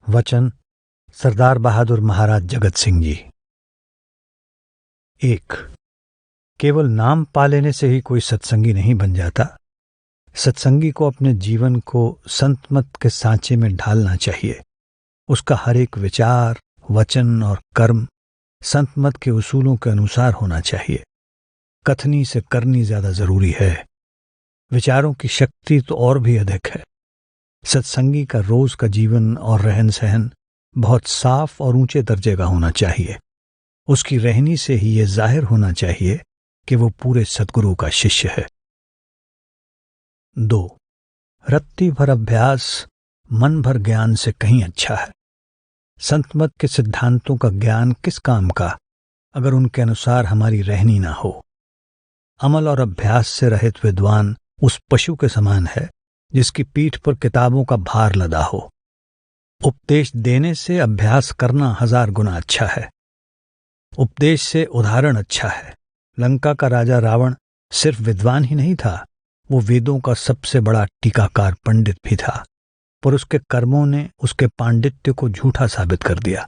वचन सरदार बहादुर महाराज जगत सिंह जी। 1. केवल नाम पा लेने से ही कोई सत्संगी नहीं बन जाता। सत्संगी को अपने जीवन को संत मत के सांचे में ढालना चाहिए। उसका हर एक विचार, वचन और कर्म संत मत के उसूलों के अनुसार होना चाहिए। कथनी से करनी ज्यादा जरूरी है। विचारों की शक्ति तो और भी अधिक है। सत्संगी का रोज का जीवन और रहन सहन बहुत साफ और ऊंचे दर्जे का होना चाहिए। उसकी रहनी से ही यह जाहिर होना चाहिए कि वो पूरे सद्गुरु का शिष्य है। 2. रत्ती भर अभ्यास मन भर ज्ञान से कहीं अच्छा है। संत मत के सिद्धांतों का ज्ञान किस काम का अगर उनके अनुसार हमारी रहनी ना हो। अमल और अभ्यास से रहित विद्वान उस पशु के समान है जिसकी पीठ पर किताबों का भार लदा हो। उपदेश देने से अभ्यास करना 1000 गुना अच्छा है। उपदेश से उदाहरण अच्छा है। लंका का राजा रावण सिर्फ विद्वान ही नहीं था, वो वेदों का सबसे बड़ा टीकाकार पंडित भी था, पर उसके कर्मों ने उसके पांडित्य को झूठा साबित कर दिया,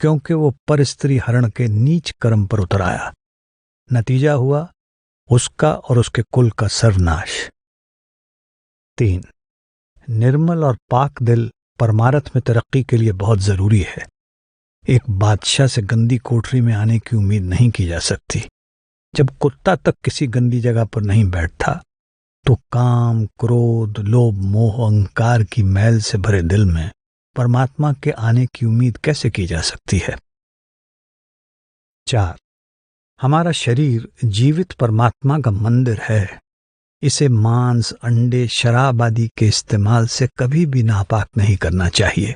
क्योंकि वो परस्त्री हरण के नीच कर्म पर उतर आया। नतीजा हुआ उसका और उसके कुल का सर्वनाश। 3. निर्मल और पाक दिल परमार्थ में तरक्की के लिए बहुत जरूरी है। एक बादशाह से गंदी कोठरी में आने की उम्मीद नहीं की जा सकती। जब कुत्ता तक किसी गंदी जगह पर नहीं बैठता तो काम, क्रोध, लोभ, मोह, अहंकार की मैल से भरे दिल में परमात्मा के आने की उम्मीद कैसे की जा सकती है। 4. हमारा शरीर जीवित परमात्मा का मंदिर है। इसे मांस, अंडे, शराब आदि के इस्तेमाल से कभी भी नापाक नहीं करना चाहिए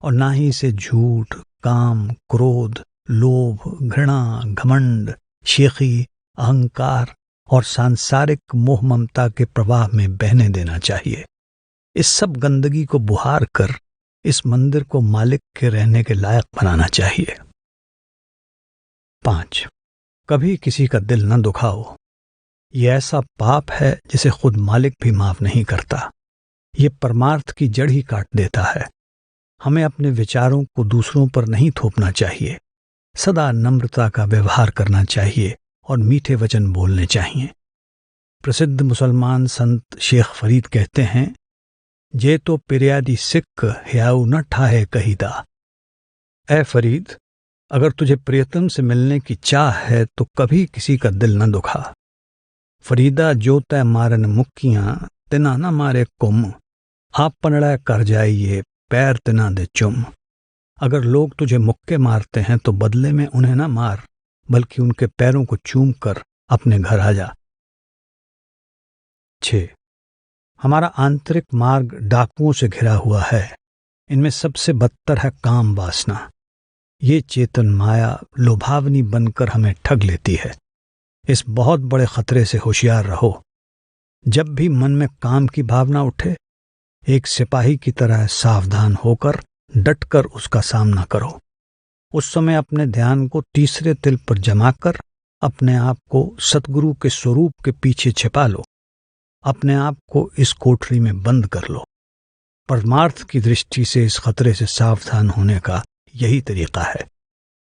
और ना ही इसे झूठ, काम, क्रोध, लोभ, घृणा, घमंड, शेखी, अहंकार और सांसारिक मोह ममता के प्रवाह में बहने देना चाहिए। इस सब गंदगी को बुहार कर इस मंदिर को मालिक के रहने के लायक बनाना चाहिए। 5. कभी किसी का दिल न दुखाओ। ये ऐसा पाप है जिसे खुद मालिक भी माफ नहीं करता। ये परमार्थ की जड़ ही काट देता है। हमें अपने विचारों को दूसरों पर नहीं थोपना चाहिए। सदा नम्रता का व्यवहार करना चाहिए और मीठे वचन बोलने चाहिए। प्रसिद्ध मुसलमान संत शेख फरीद कहते हैं, जे तो पिर्यादी सिख ह्याऊ न ठाहे कहीदा। ऐ फरीद, अगर तुझे प्रियतम से मिलने की चाह है तो कभी किसी का दिल न दुखा। फरीदा जो तय मारन मुक्कियां तिना न मारे कुम, आप पनड़ा कर जाइए पैर तिना दे चुम। अगर लोग तुझे मुक्के मारते हैं तो बदले में उन्हें ना मार, बल्कि उनके पैरों को चूम कर अपने घर आ जा। 6. हमारा आंतरिक मार्ग डाकुओं से घिरा हुआ है। इनमें सबसे बदतर है काम वासना। ये चेतन माया लोभावनी बनकर हमें ठग लेती है। इस बहुत बड़े खतरे से होशियार रहो। जब भी मन में काम की भावना उठे, एक सिपाही की तरह सावधान होकर डटकर उसका सामना करो। उस समय अपने ध्यान को तीसरे तिल पर जमाकर अपने आप को सतगुरु के स्वरूप के पीछे छिपा लो। अपने आप को इस कोठरी में बंद कर लो। परमार्थ की दृष्टि से इस खतरे से सावधान होने का यही तरीका है।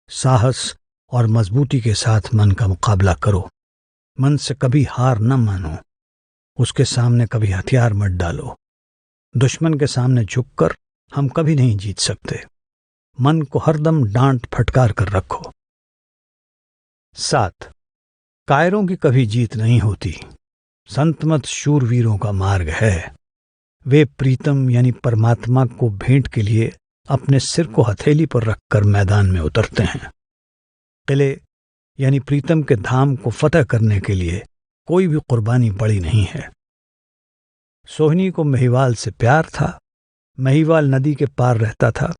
साहस और मजबूती के साथ मन का मुकाबला करो। मन से कभी हार न मानो। उसके सामने कभी हथियार मत डालो। दुश्मन के सामने झुककर हम कभी नहीं जीत सकते। मन को हरदम डांट फटकार कर रखो। 7. कायरों की कभी जीत नहीं होती। संतमत शूरवीरों का मार्ग है। वे प्रीतम यानी परमात्मा को भेंट के लिए अपने सिर को हथेली पर रखकर मैदान में उतरते हैं। किले यानी प्रीतम के धाम को फतह करने के लिए कोई भी कुर्बानी बड़ी नहीं है। सोहिनी को महिवाल से प्यार था। महिवाल नदी के पार रहता था।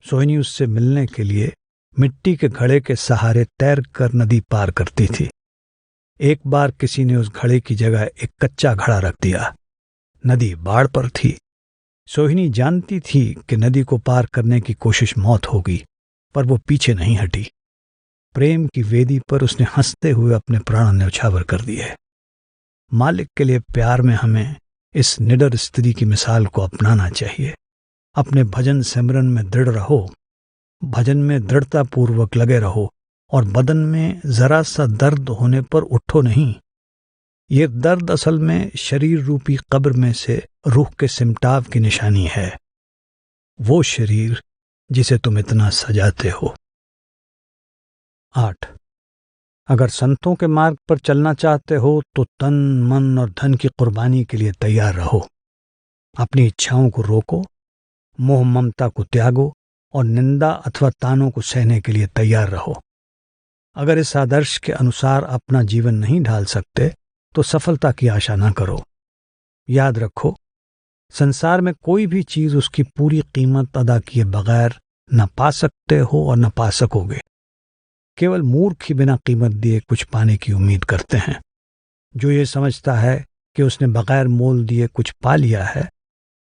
सोहिनी उससे मिलने के लिए मिट्टी के घड़े के सहारे तैर कर नदी पार करती थी। एक बार किसी ने उस घड़े की जगह एक कच्चा घड़ा रख दिया। नदी बाढ़ पर थी। सोहिनी जानती थी कि नदी को पार करने की कोशिश मौत होगी, पर वो पीछे नहीं हटी। प्रेम की वेदी पर उसने हंसते हुए अपने प्राण न्यौछावर कर दिए। मालिक के लिए प्यार में हमें इस निडर स्त्री की मिसाल को अपनाना चाहिए। अपने भजन सिमरन में दृढ़ रहो, भजन में दृढ़तापूर्वक लगे रहो और बदन में जरा सा दर्द होने पर उठो नहीं। ये दर्द असल में शरीर रूपी कब्र में से रूह के सिमटाव की निशानी है, वो शरीर जिसे तुम इतना सजाते हो। 8. अगर संतों के मार्ग पर चलना चाहते हो तो तन, मन और धन की कुर्बानी के लिए तैयार रहो। अपनी इच्छाओं को रोको, मोह ममता को त्यागो और निंदा अथवा तानों को सहने के लिए तैयार रहो। अगर इस आदर्श के अनुसार अपना जीवन नहीं ढाल सकते तो सफलता की आशा न करो। याद रखो, संसार में कोई भी चीज उसकी पूरी कीमत अदा किए बगैर न पा सकते हो और न पा सकोगे। केवल मूर्ख ही बिना कीमत दिए कुछ पाने की उम्मीद करते हैं। जो ये समझता है कि उसने बगैर मोल दिए कुछ पा लिया है,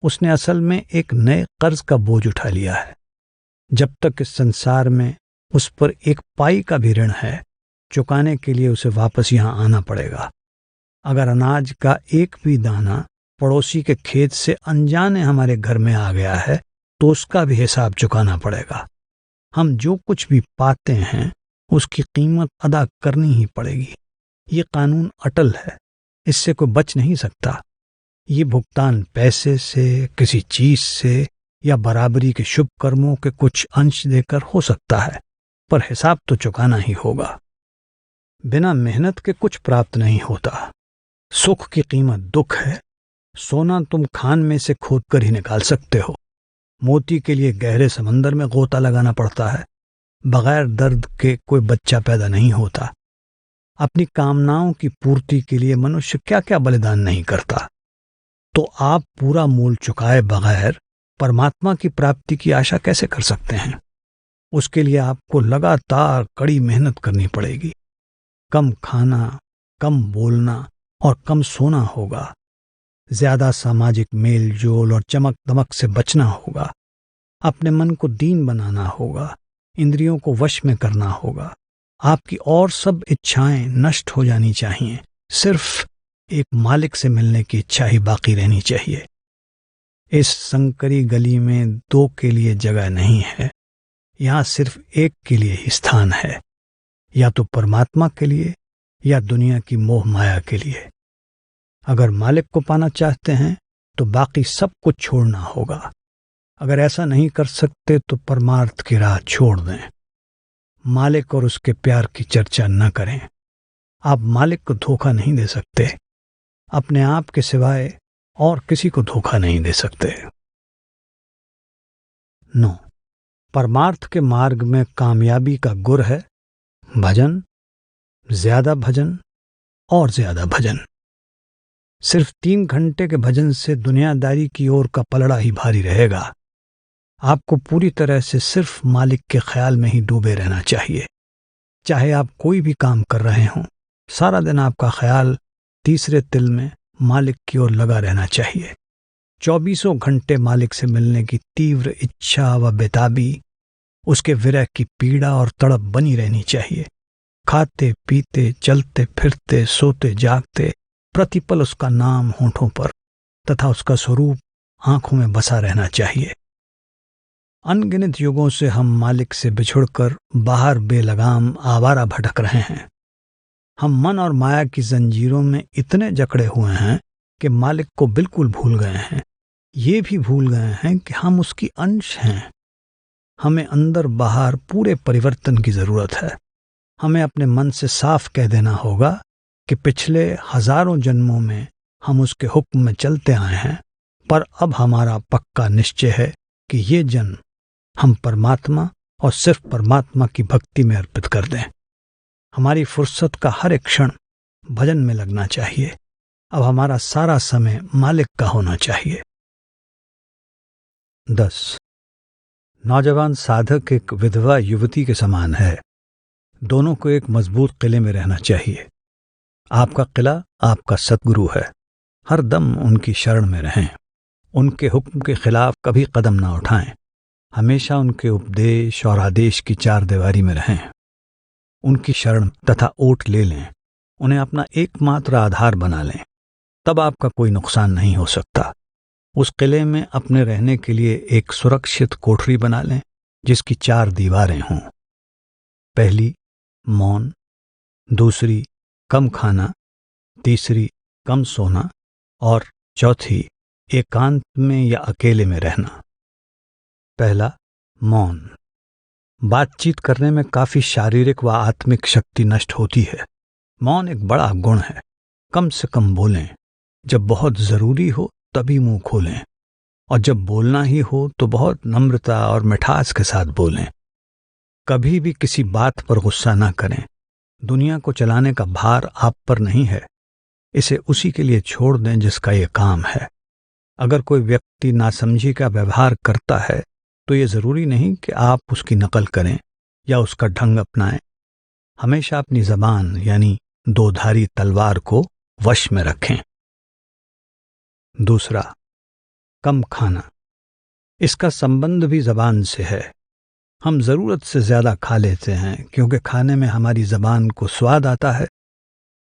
उसने असल में एक नए कर्ज का बोझ उठा लिया है। जब तक इस संसार में उस पर एक पाई का भी ऋण है, चुकाने के लिए उसे वापस यहाँ आना पड़ेगा। अगर अनाज का एक भी दाना पड़ोसी के खेत से अनजाने हमारे घर में आ गया है तो उसका भी हिसाब चुकाना पड़ेगा। हम जो कुछ भी पाते हैं उसकी कीमत अदा करनी ही पड़ेगी। ये कानून अटल है, इससे कोई बच नहीं सकता। ये भुगतान पैसे से, किसी चीज से या बराबरी के शुभ कर्मों के कुछ अंश देकर हो सकता है, पर हिसाब तो चुकाना ही होगा। बिना मेहनत के कुछ प्राप्त नहीं होता। सुख की कीमत दुख है। सोना तुम खान में से खोद कर ही निकाल सकते हो। मोती के लिए गहरे समंदर में गोता लगाना पड़ता है। बगैर दर्द के कोई बच्चा पैदा नहीं होता। अपनी कामनाओं की पूर्ति के लिए मनुष्य क्या क्या बलिदान नहीं करता। तो आप पूरा मूल चुकाए बगैर परमात्मा की प्राप्ति की आशा कैसे कर सकते हैं? उसके लिए आपको लगातार कड़ी मेहनत करनी पड़ेगी। कम खाना, कम बोलना और कम सोना होगा। ज्यादा सामाजिक मेल जोल और चमक दमक से बचना होगा। अपने मन को दीन बनाना होगा। इंद्रियों को वश में करना होगा। आपकी और सब इच्छाएं नष्ट हो जानी चाहिए। सिर्फ एक मालिक से मिलने की इच्छा ही बाकी रहनी चाहिए। इस संकरी गली में दो के लिए जगह नहीं है। यहाँ सिर्फ एक के लिए ही स्थान है, या तो परमात्मा के लिए या दुनिया की मोह माया के लिए। अगर मालिक को पाना चाहते हैं तो बाकी सब कुछ छोड़ना होगा। अगर ऐसा नहीं कर सकते तो परमार्थ की राह छोड़ दें। मालिक और उसके प्यार की चर्चा न करें। आप मालिक को धोखा नहीं दे सकते। अपने आप के सिवाय और किसी को धोखा नहीं दे सकते। 9. परमार्थ के मार्ग में कामयाबी का गुर है भजन, ज्यादा भजन और ज्यादा भजन। सिर्फ 3 घंटे के भजन से दुनियादारी की ओर का पलड़ा ही भारी रहेगा। आपको पूरी तरह से सिर्फ मालिक के ख्याल में ही डूबे रहना चाहिए। चाहे आप कोई भी काम कर रहे हों, सारा दिन आपका ख्याल तीसरे तिल में मालिक की ओर लगा रहना चाहिए। 24 घंटे मालिक से मिलने की तीव्र इच्छा व बेताबी, उसके विरह की पीड़ा और तड़प बनी रहनी चाहिए। खाते पीते, चलते फिरते, सोते जागते, प्रतिपल उसका नाम होठों पर तथा उसका स्वरूप आंखों में बसा रहना चाहिए। अनगिनत युगों से हम मालिक से बिछुड़कर बाहर बेलगाम आवारा भटक रहे हैं। हम मन और माया की जंजीरों में इतने जकड़े हुए हैं कि मालिक को बिल्कुल भूल गए हैं। ये भी भूल गए हैं कि हम उसकी अंश हैं। हमें अंदर बाहर पूरे परिवर्तन की जरूरत है। हमें अपने मन से साफ कह देना होगा कि पिछले हजारों जन्मों में हम उसके हुक्म में चलते आए हैं, पर अब हमारा पक्का निश्चय है कि ये जन्म हम परमात्मा और सिर्फ परमात्मा की भक्ति में अर्पित कर दें। हमारी फुर्सत का हर एक क्षण भजन में लगना चाहिए। अब हमारा सारा समय मालिक का होना चाहिए। 10. नौजवान साधक एक विधवा युवती के समान है। दोनों को एक मजबूत किले में रहना चाहिए। आपका किला आपका सतगुरु है। हर दम उनकी शरण में रहें। उनके हुक्म के खिलाफ कभी कदम ना उठाएं। हमेशा उनके उपदेश और आदेश की चार दीवारी में रहें। उनकी शरण तथा ओट ले लें। उन्हें अपना एकमात्र आधार बना लें। तब आपका कोई नुकसान नहीं हो सकता। उस किले में अपने रहने के लिए एक सुरक्षित कोठरी बना लें जिसकी 4 दीवारें हों। पहली, मौन। दूसरी, कम खाना। तीसरी, कम सोना। और चौथी, एकांत में या अकेले में रहना। पहला, मौन। बातचीत करने में काफी शारीरिक व आत्मिक शक्ति नष्ट होती है। मौन एक बड़ा गुण है। कम से कम बोलें, जब बहुत जरूरी हो तभी मुंह खोलें, और जब बोलना ही हो तो बहुत नम्रता और मिठास के साथ बोलें। कभी भी किसी बात पर गुस्सा ना करें। दुनिया को चलाने का भार आप पर नहीं है, इसे उसी के लिए छोड़ दें जिसका ये काम है। अगर कोई व्यक्ति नासमझी का व्यवहार करता है तो ये जरूरी नहीं कि आप उसकी नकल करें या उसका ढंग अपनाएं। हमेशा अपनी जबान यानी 2-धारी तलवार को वश में रखें। दूसरा, कम खाना। इसका संबंध भी जबान से है। हम जरूरत से ज्यादा खा लेते हैं क्योंकि खाने में हमारी जबान को स्वाद आता है।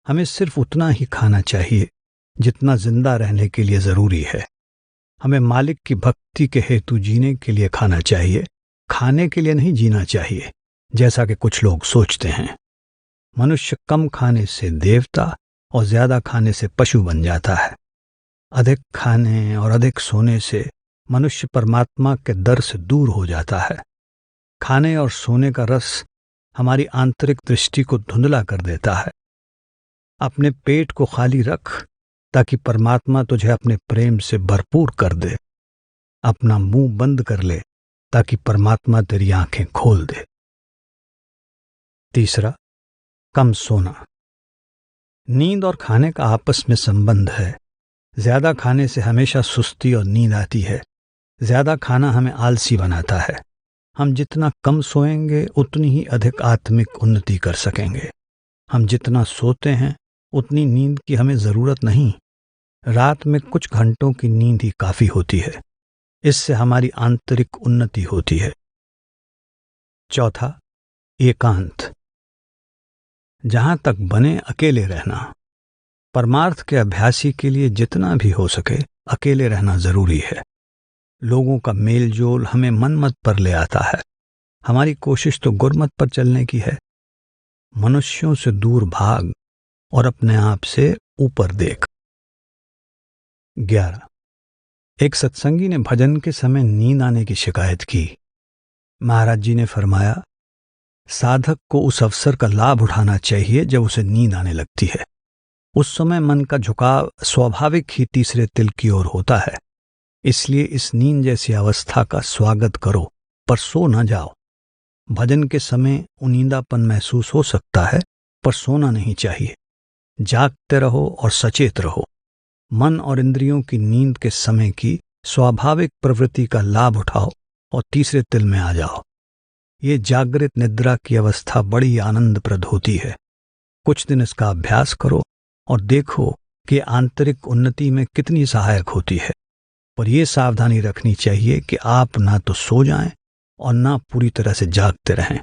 हमें सिर्फ उतना ही खाना चाहिए जितना जिंदा रहने के लिए जरूरी है। हमें मालिक की भक्ति के हेतु जीने के लिए खाना चाहिए, खाने के लिए नहीं जीना चाहिए, जैसा कि कुछ लोग सोचते हैं। मनुष्य कम खाने से देवता और ज्यादा खाने से पशु बन जाता है। अधिक खाने और अधिक सोने से मनुष्य परमात्मा के दर से दूर हो जाता है। खाने और सोने का रस हमारी आंतरिक दृष्टि को धुंधला कर देता है। अपने पेट को खाली रख ताकि परमात्मा तुझे अपने प्रेम से भरपूर कर दे। अपना मुंह बंद कर ले ताकि परमात्मा तेरी आंखें खोल दे। तीसरा, कम सोना। नींद और खाने का आपस में संबंध है। ज्यादा खाने से हमेशा सुस्ती और नींद आती है। ज्यादा खाना हमें आलसी बनाता है। हम जितना कम सोएंगे उतनी ही अधिक आत्मिक उन्नति कर सकेंगे। हम जितना सोते हैं उतनी नींद की हमें जरूरत नहीं। रात में कुछ घंटों की नींद ही काफी होती है। इससे हमारी आंतरिक उन्नति होती है। चौथा, एकांत। जहां तक बने अकेले रहना। परमार्थ के अभ्यासी के लिए जितना भी हो सके अकेले रहना जरूरी है। लोगों का मेल जोल हमें मनमत पर ले आता है। हमारी कोशिश तो गुरमत पर चलने की है। मनुष्यों से दूर भाग और अपने आप से ऊपर देख। 11, एक सत्संगी ने भजन के समय नींद आने की शिकायत की। महाराज जी ने फरमाया, साधक को उस अवसर का लाभ उठाना चाहिए जब उसे नींद आने लगती है। उस समय मन का झुकाव स्वाभाविक ही तीसरे तिल की ओर होता है। इसलिए इस नींद जैसी अवस्था का स्वागत करो, पर सो न जाओ। भजन के समय उनींदापन महसूस हो सकता है, पर सोना नहीं चाहिए। जागते रहो और सचेत रहो। मन और इंद्रियों की नींद के समय की स्वाभाविक प्रवृत्ति का लाभ उठाओ और तीसरे तिल में आ जाओ। ये जागृत निद्रा की अवस्था बड़ी आनंदप्रद होती है। कुछ दिन इसका अभ्यास करो और देखो कि आंतरिक उन्नति में कितनी सहायक होती है। पर यह सावधानी रखनी चाहिए कि आप ना तो सो जाएं और ना पूरी तरह से जागते रहें।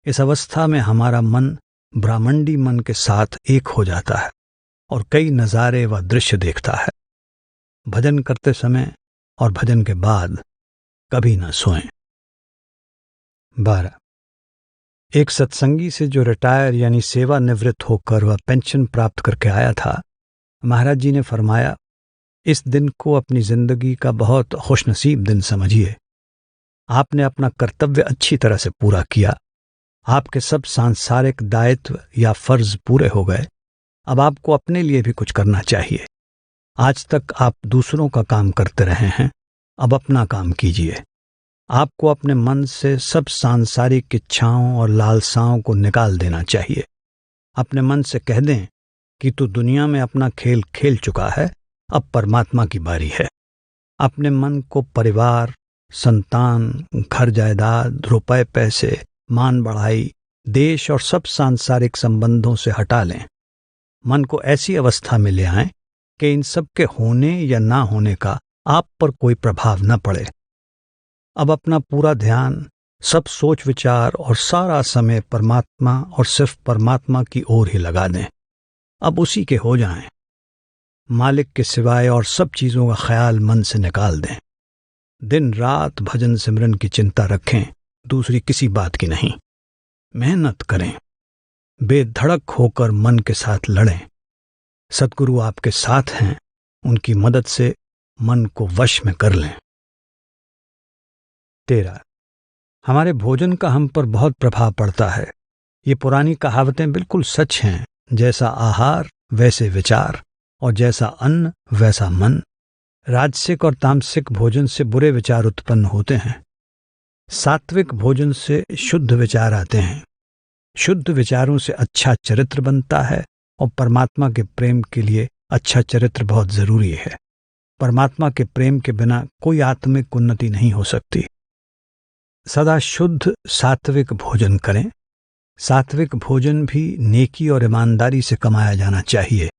इस अवस्था में हमारा मन ब्रह्मांडी मन के साथ एक हो जाता है और कई नज़ारे व दृश्य देखता है। भजन करते समय और भजन के बाद कभी न सोएं। 12, एक सत्संगी से जो रिटायर यानी सेवानिवृत्त होकर वह पेंशन प्राप्त करके आया था, महाराज जी ने फरमाया, इस दिन को अपनी जिंदगी का बहुत खुशनसीब दिन समझिए। आपने अपना कर्तव्य अच्छी तरह से पूरा किया। आपके सब सांसारिक दायित्व या फर्ज पूरे हो गए। अब आपको अपने लिए भी कुछ करना चाहिए। आज तक आप दूसरों का काम करते रहे हैं, अब अपना काम कीजिए। आपको अपने मन से सब सांसारिक इच्छाओं और लालसाओं को निकाल देना चाहिए। अपने मन से कह दें कि तू दुनिया में अपना खेल खेल चुका है, अब परमात्मा की बारी है। अपने मन को परिवार, संतान, घर जायदाद, रुपए पैसे, मान बढ़ाई, देश और सब सांसारिक संबंधों से हटा लें। मन को ऐसी अवस्था में ले आएं कि इन सब के होने या ना होने का आप पर कोई प्रभाव न पड़े। अब अपना पूरा ध्यान, सब सोच विचार और सारा समय परमात्मा और सिर्फ परमात्मा की ओर ही लगा दें। अब उसी के हो जाएं। मालिक के सिवाय और सब चीज़ों का ख्याल मन से निकाल दें। दिन रात भजन सिमरन की चिंता रखें, दूसरी किसी बात की नहीं। मेहनत करें, बेधड़क होकर मन के साथ लड़ें। सद्गुरु आपके साथ हैं, उनकी मदद से मन को वश में कर लें। 13. हमारे भोजन का हम पर बहुत प्रभाव पड़ता है। ये पुरानी कहावतें बिल्कुल सच हैं। जैसा आहार वैसे विचार, और जैसा अन्न वैसा मन। राजसिक और तामसिक भोजन से बुरे विचार उत्पन्न होते हैं। सात्विक भोजन से शुद्ध विचार आते हैं। शुद्ध विचारों से अच्छा चरित्र बनता है, और परमात्मा के प्रेम के लिए अच्छा चरित्र बहुत जरूरी है। परमात्मा के प्रेम के बिना कोई आत्मिक उन्नति नहीं हो सकती। सदा शुद्ध सात्विक भोजन करें। सात्विक भोजन भी नेकी और ईमानदारी से कमाया जाना चाहिए,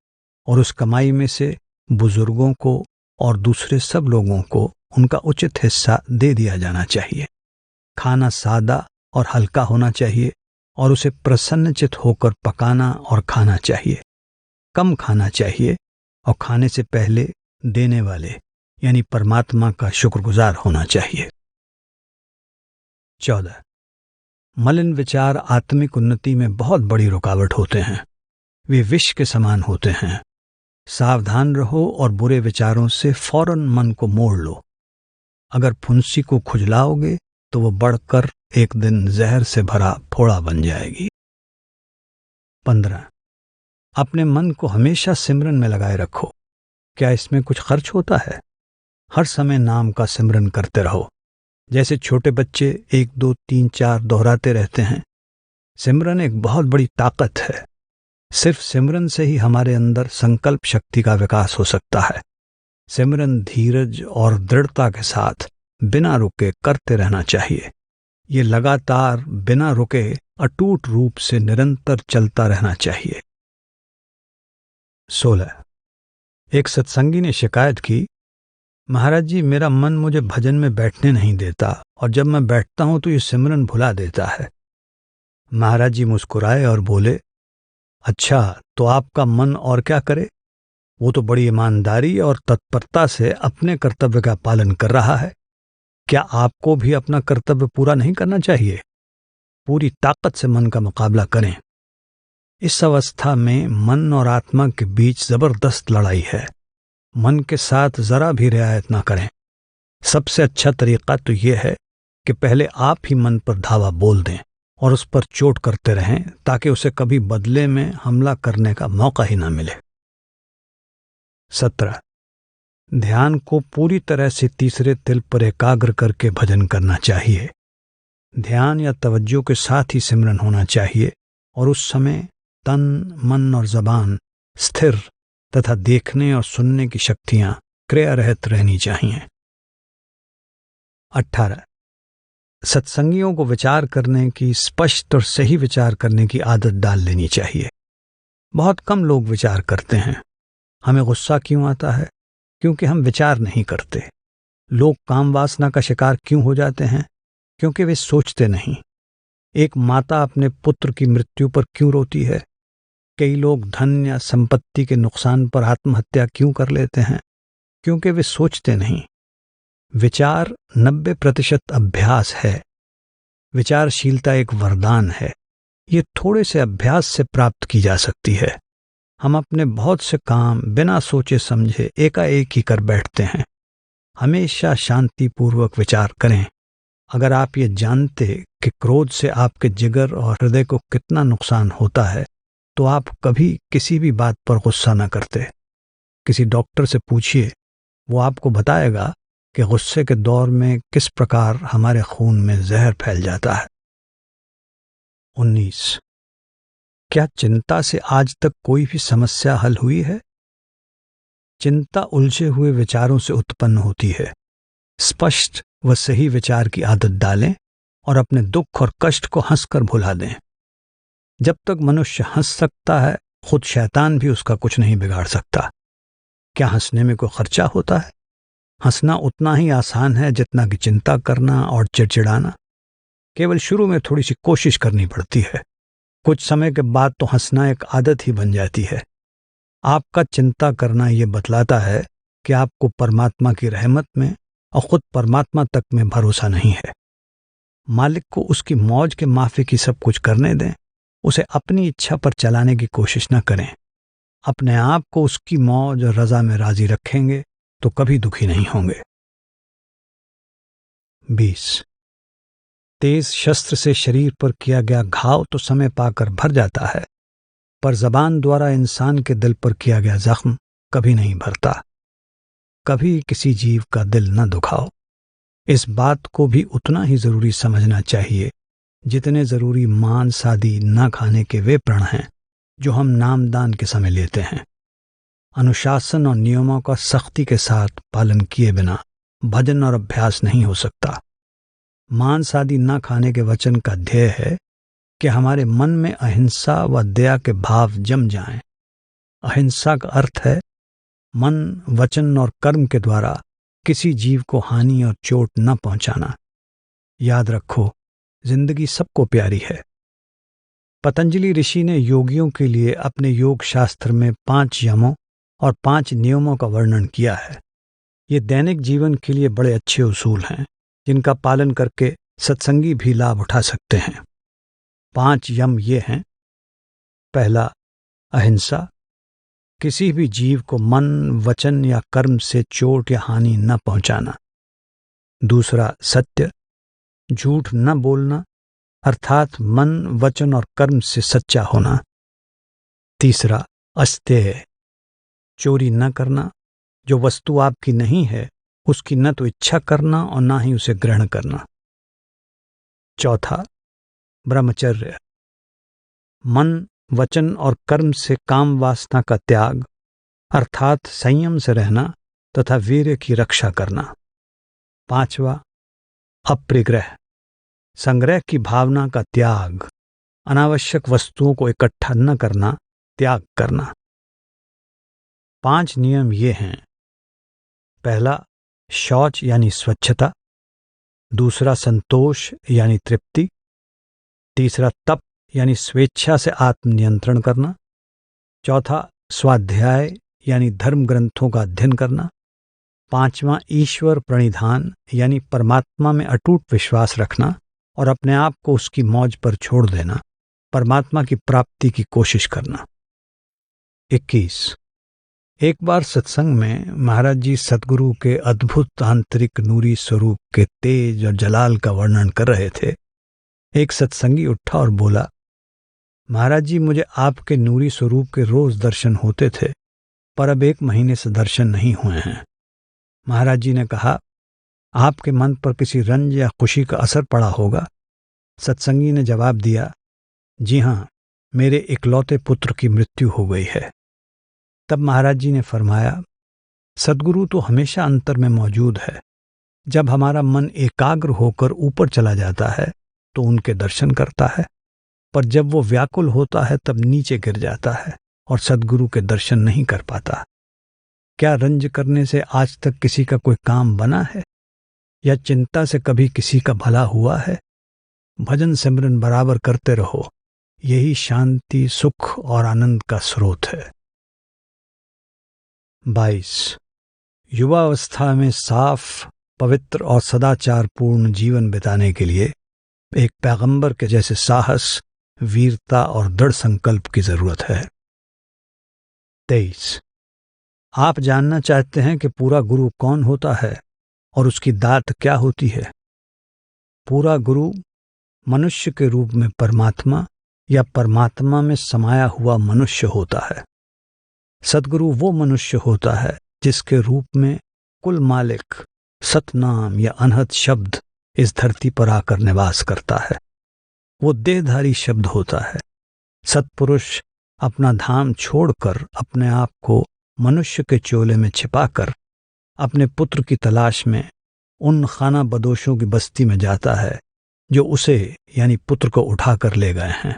और उस कमाई में से बुजुर्गों को और दूसरे सब लोगों को उनका उचित हिस्सा दे दिया जाना चाहिए। खाना सादा और हल्का होना चाहिए, और उसे प्रसन्नचित होकर पकाना और खाना चाहिए। कम खाना चाहिए, और खाने से पहले देने वाले यानी परमात्मा का शुक्रगुजार होना चाहिए। 14. मलिन विचार आत्मिक उन्नति में बहुत बड़ी रुकावट होते हैं। वे विष के समान होते हैं। सावधान रहो और बुरे विचारों से फौरन मन को मोड़ लो। अगर फुंसी को खुजलाओगे तो वो बढ़कर एक दिन जहर से भरा फोड़ा बन जाएगी। 15. अपने मन को हमेशा सिमरन में लगाए रखो। क्या इसमें कुछ खर्च होता है? हर समय नाम का सिमरन करते रहो। जैसे छोटे बच्चे 1 2 3 4 दोहराते रहते हैं। सिमरन एक बहुत बड़ी ताकत है। सिर्फ सिमरन से ही हमारे अंदर संकल्प शक्ति का विकास हो सकता है। सिमरन धीरज और दृढ़ता के साथ बिना रुके करते रहना चाहिए। ये लगातार बिना रुके अटूट रूप से निरंतर चलता रहना चाहिए। 16. एक सत्संगी ने शिकायत की, महाराज जी, मेरा मन मुझे भजन में बैठने नहीं देता, और जब मैं बैठता हूं तो ये सिमरन भुला देता है। महाराज जी मुस्कुराए और बोले, अच्छा, तो आपका मन और क्या करे? वो तो बड़ी ईमानदारी और तत्परता से अपने कर्तव्य का पालन कर रहा है। क्या आपको भी अपना कर्तव्य पूरा नहीं करना चाहिए? पूरी ताकत से मन का मुकाबला करें। इस अवस्था में मन और आत्मा के बीच जबरदस्त लड़ाई है। मन के साथ जरा भी रियायत ना करें। सबसे अच्छा तरीका तो यह है कि पहले आप ही मन पर धावा बोल दें और उस पर चोट करते रहें, ताकि उसे कभी बदले में हमला करने का मौका ही ना मिले। 17. ध्यान को पूरी तरह से तीसरे तिल पर एकाग्र करके भजन करना चाहिए। ध्यान या तवज्जो के साथ ही सिमरन होना चाहिए, और उस समय तन, मन और जबान स्थिर तथा देखने और सुनने की शक्तियां क्रिया रहित रहनी चाहिए। 18. सत्संगियों को विचार करने की, स्पष्ट और सही विचार करने की आदत डाल लेनी चाहिए। बहुत कम लोग विचार करते हैं। हमें गुस्सा क्यों आता है? क्योंकि हम विचार नहीं करते। लोग काम वासना का शिकार क्यों हो जाते हैं? क्योंकि वे सोचते नहीं। एक माता अपने पुत्र की मृत्यु पर क्यों रोती है? कई लोग धन या संपत्ति के नुकसान पर आत्महत्या क्यों कर लेते हैं? क्योंकि वे सोचते नहीं। विचार 90% अभ्यास है। विचारशीलता एक वरदान है। ये थोड़े से अभ्यास से प्राप्त की जा सकती है। हम अपने बहुत से काम बिना सोचे समझे एकाएक ही कर बैठते हैं। हमेशा शांतिपूर्वक विचार करें। अगर आप ये जानते कि क्रोध से आपके जिगर और हृदय को कितना नुकसान होता है, तो आप कभी किसी भी बात पर गुस्सा न करते। किसी डॉक्टर से पूछिए, वो आपको बताएगा कि गुस्से के दौर में किस प्रकार हमारे खून में जहर फैल जाता है। 19. क्या चिंता से आज तक कोई भी समस्या हल हुई है? चिंता उलझे हुए विचारों से उत्पन्न होती है। स्पष्ट व सही विचार की आदत डालें और अपने दुख और कष्ट को हंसकर भुला दें। जब तक मनुष्य हंस सकता है, खुद शैतान भी उसका कुछ नहीं बिगाड़ सकता। क्या हंसने में कोई खर्चा होता है? हंसना उतना ही आसान है जितना कि चिंता करना और चिड़चिड़ाना। केवल शुरू में थोड़ी सी कोशिश करनी पड़ती है। कुछ समय के बाद तो हंसना एक आदत ही बन जाती है। आपका चिंता करना ये बतलाता है कि आपको परमात्मा की रहमत में और खुद परमात्मा तक में भरोसा नहीं है। मालिक को उसकी मौज के माफिक ही सब कुछ करने दें, उसे अपनी इच्छा पर चलाने की कोशिश न करें। अपने आप को उसकी मौज और रजा में राजी रखेंगे तो कभी दुखी नहीं होंगे। 20 तेज शस्त्र से शरीर पर किया गया घाव तो समय पाकर भर जाता है, पर जबान द्वारा इंसान के दिल पर किया गया जख्म कभी नहीं भरता। कभी किसी जीव का दिल न दुखाओ। इस बात को भी उतना ही जरूरी समझना चाहिए जितने जरूरी मांस आदि न खाने के वे प्रण हैं जो हम नामदान के समय लेते हैं। अनुशासन और नियमों का सख्ती के साथ पालन किए बिना भजन और अभ्यास नहीं हो सकता। मांस आदि न खाने के वचन का ध्येय है कि हमारे मन में अहिंसा व दया के भाव जम जाएं। अहिंसा का अर्थ है मन, वचन और कर्म के द्वारा किसी जीव को हानि और चोट न पहुंचाना। याद रखो, जिंदगी सबको प्यारी है। पतंजलि ऋषि ने योगियों के लिए अपने योग शास्त्र में 5 यमों और 5 नियमों का वर्णन किया है। ये दैनिक जीवन के लिए बड़े अच्छे उसूल हैं जिनका पालन करके सत्संगी भी लाभ उठा सकते हैं। 5 यम ये हैं। पहला, अहिंसा। किसी भी जीव को मन, वचन या कर्म से चोट या हानि न पहुंचाना। दूसरा, सत्य। झूठ न बोलना, अर्थात मन, वचन और कर्म से सच्चा होना। तीसरा, अस्तेय। चोरी न करना। जो वस्तु आपकी नहीं है उसकी न तो इच्छा करना और ना ही उसे ग्रहण करना। चौथा, ब्रह्मचर्य। मन, वचन और कर्म से काम वासना का त्याग, अर्थात संयम से रहना तथा वीर्य की रक्षा करना। पांचवा, अपरिग्रह। संग्रह की भावना का त्याग, अनावश्यक वस्तुओं को इकट्ठा न करना, त्याग करना। 5 नियम ये हैं। पहला, शौच यानी स्वच्छता। दूसरा, संतोष यानी तृप्ति। तीसरा, तप यानी स्वेच्छा से आत्मनियंत्रण करना। चौथा, स्वाध्याय यानी धर्म ग्रंथों का अध्ययन करना। पांचवा, ईश्वर प्रणिधान यानी परमात्मा में अटूट विश्वास रखना और अपने आप को उसकी मौज पर छोड़ देना, परमात्मा की प्राप्ति की कोशिश करना। 21 एक बार सत्संग में महाराज जी सतगुरु के अद्भुत आंतरिक नूरी स्वरूप के तेज और जलाल का वर्णन कर रहे थे। एक सत्संगी उठा और बोला, महाराज जी, मुझे आपके नूरी स्वरूप के रोज दर्शन होते थे, पर अब 1 महीने से दर्शन नहीं हुए हैं। महाराज जी ने कहा, आपके मन पर किसी रंज या खुशी का असर पड़ा होगा। सत्संगी ने जवाब दिया, जी हाँ, मेरे इकलौते पुत्र की मृत्यु हो गई है। तब महाराज जी ने फरमाया, सद्गुरु तो हमेशा अंतर में मौजूद है। जब हमारा मन एकाग्र होकर ऊपर चला जाता है तो उनके दर्शन करता है, पर जब वो व्याकुल होता है तब नीचे गिर जाता है और सद्गुरु के दर्शन नहीं कर पाता। क्या रंज करने से आज तक किसी का कोई काम बना है या चिंता से कभी किसी का भला हुआ है? भजन सिमरन बराबर करते रहो, यही शांति, सुख और आनंद का स्रोत है। 22 युवावस्था में साफ, पवित्र और सदाचार पूर्ण जीवन बिताने के लिए एक पैगंबर के जैसे साहस, वीरता और दृढ़ संकल्प की जरूरत है। 23 आप जानना चाहते हैं कि पूरा गुरु कौन होता है और उसकी दात क्या होती है? पूरा गुरु मनुष्य के रूप में परमात्मा या परमात्मा में समाया हुआ मनुष्य होता है। सद्गुरु वो मनुष्य होता है जिसके रूप में कुल मालिक, सतनाम या अनहद शब्द इस धरती पर आकर निवास करता है। वो देहधारी शब्द होता है। सत्पुरुष अपना धाम छोड़कर अपने आप को मनुष्य के चोले में छिपाकर अपने पुत्र की तलाश में उन खाना बदोशों की बस्ती में जाता है जो उसे यानी पुत्र को उठा कर ले गए हैं।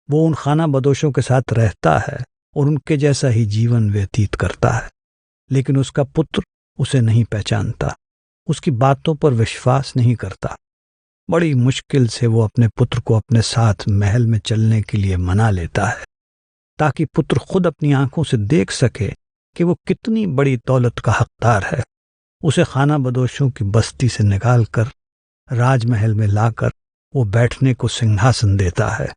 वो उन खाना बदोशों के साथ रहता है और उनके जैसा ही जीवन व्यतीत करता है, लेकिन उसका पुत्र उसे नहीं पहचानता, उसकी बातों पर विश्वास नहीं करता। बड़ी मुश्किल से वो अपने पुत्र को अपने साथ महल में चलने के लिए मना लेता है। ताकि पुत्र खुद अपनी आंखों से देख सके कि वो कितनी बड़ी दौलत का हकदार है। उसे खाना बदोशों की बस्ती से निकालकर राजमहल में लाकर वो बैठने को सिंहासन देता है।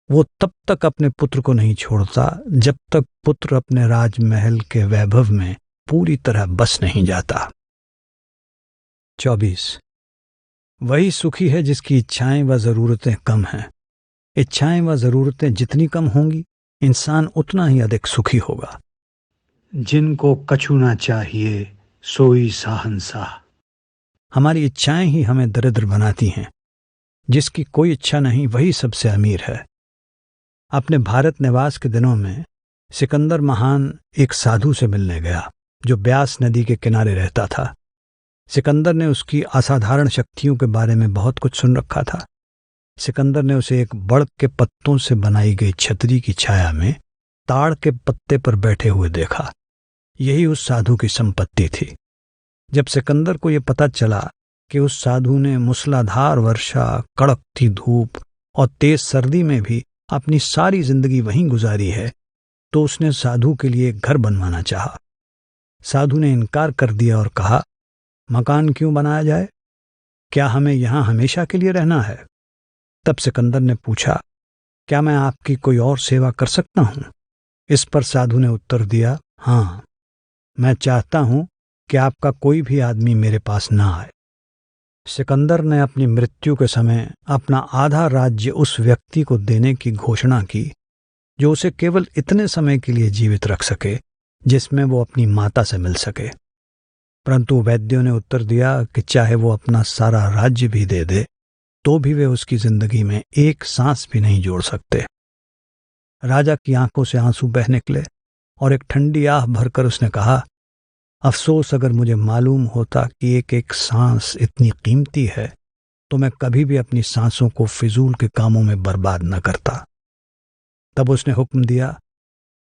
वो तब तक अपने पुत्र को नहीं छोड़ता जब तक पुत्र अपने राजमहल के वैभव में पूरी तरह बस नहीं जाता। 24 वही सुखी है जिसकी इच्छाएं व ज़रूरतें कम हैं। इच्छाएं व ज़रूरतें जितनी कम होंगी, इंसान उतना ही अधिक सुखी होगा। जिनको कछु ना चाहिए सोई साहंसाह। हमारी इच्छाएं ही हमें दरिद्र बनाती हैं। जिसकी कोई इच्छा नहीं वही सबसे अमीर है। अपने भारत निवास के दिनों में सिकंदर महान एक साधु से मिलने गया जो ब्यास नदी के किनारे रहता था। सिकंदर ने उसकी असाधारण शक्तियों के बारे में बहुत कुछ सुन रखा था। सिकंदर ने उसे एक बड़ के पत्तों से बनाई गई छतरी की छाया में ताड़ के पत्ते पर बैठे हुए देखा। यही उस साधु की संपत्ति थी। जब सिकंदर को यह पता चला कि उस साधु ने मूसलाधार वर्षा, कड़कती धूप और तेज सर्दी में भी अपनी सारी जिंदगी वहीं गुजारी है, तो उसने साधु के लिए घर बनवाना चाहा। साधु ने इनकार कर दिया और कहा, मकान क्यों बनाया जाए? क्या हमें यहां हमेशा के लिए रहना है? तब सिकंदर ने पूछा, क्या मैं आपकी कोई और सेवा कर सकता हूं? इस पर साधु ने उत्तर दिया, हाँ, मैं चाहता हूं कि आपका कोई भी आदमी मेरे पास ना आए। सिकंदर ने अपनी मृत्यु के समय अपना आधा राज्य उस व्यक्ति को देने की घोषणा की जो उसे केवल इतने समय के लिए जीवित रख सके जिसमें वो अपनी माता से मिल सके। परंतु वैद्यों ने उत्तर दिया कि चाहे वो अपना सारा राज्य भी दे दे तो भी वे उसकी जिंदगी में एक सांस भी नहीं जोड़ सकते। राजा की आंखों से आंसू बह निकले और एक ठंडी आह भरकर उसने कहा, अफसोस, अगर मुझे मालूम होता कि एक एक सांस इतनी कीमती है तो मैं कभी भी अपनी सांसों को फिजूल के कामों में बर्बाद न करता। तब उसने हुक्म दिया